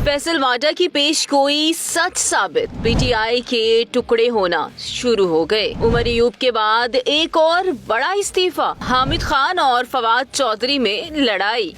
फैसल वाडा की पेशगोई सच साबित, पीटीआई के टुकड़े होना शुरू हो गए। उमर अयूब के बाद एक और बड़ा इस्तीफा, हामिद खान और फवाद चौधरी में लड़ाई।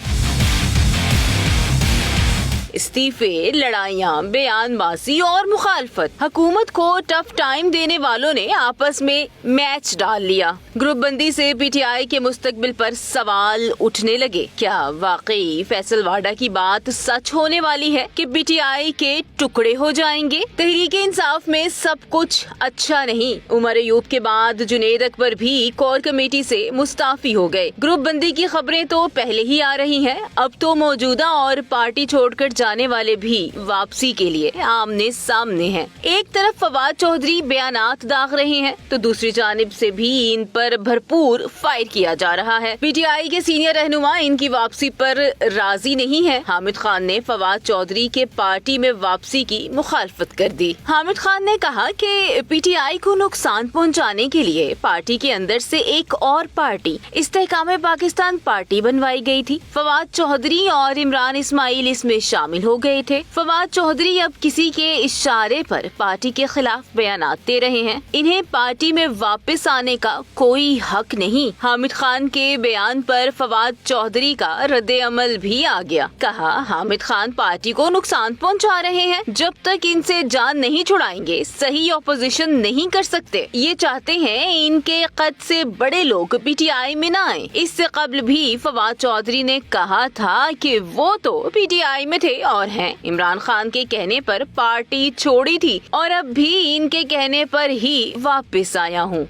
इस्तीफे, लड़ाइयाँ, बयानबाजी और मुखालफत। हुकूमत को टफ टाइम देने वालों ने आपस में मैच डाल लिया। ग्रुप बंदी से पीटीआई के मुस्तकबिल पर सवाल उठने लगे। क्या वाकई फैसल वाडा की बात सच होने वाली है कि पीटीआई के टुकड़े हो जाएंगे? तहरीके इंसाफ में सब कुछ अच्छा नहीं। उमर अयूब के बाद जुनेद अकबर भी कोर कमेटी से मुस्ताफी हो गए। ग्रुप बंदी की खबरें तो पहले ही आ रही हैं, अब तो मौजूदा और पार्टी छोड़कर जाने वाले भी वापसी के लिए आमने सामने हैं। एक तरफ फवाद चौधरी बयानात दाग रहे हैं, तो दूसरी जानिब से भी इन पर भरपूर फायर किया जा रहा है। पीटीआई के सीनियर रहनुमा इनकी वापसी पर राजी नहीं है। हामिद खान ने फवाद चौधरी के पार्टी में वापसी की मुखालफत कर दी। हामिद खान ने कहा कि पीटीआई को नुकसान पहुंचाने के लिए पार्टी के अंदर से एक और पार्टी, इस्तेहकाम पाकिस्तान पार्टी बनवाई गई थी। फवाद चौधरी और इमरान इस्माइल इसमें शामिल हो गए थे। फवाद चौधरी अब किसी के इशारे पर पार्टी के खिलाफ बयानात दे रहे हैं। इन्हें पार्टी में वापस आने का कोई हक नहीं। हामिद खान के बयान पर फवाद चौधरी का रद्द अमल भी आ गया। कहा, हामिद खान पार्टी को नुकसान पहुंचा रहे हैं। जब तक इनसे जान नहीं छुड़ाएंगे सही ऑपोजिशन नहीं कर सकते। ये चाहते हैं इनके कद से बड़े लोग पीटीआई में न आए। इससे कबल भी फवाद चौधरी ने कहा था कि वो तो पीटीआई में थे और हैं। इमरान खान के कहने पर पार्टी छोड़ी थी और अब भी इनके कहने पर ही वापस आया हूँ।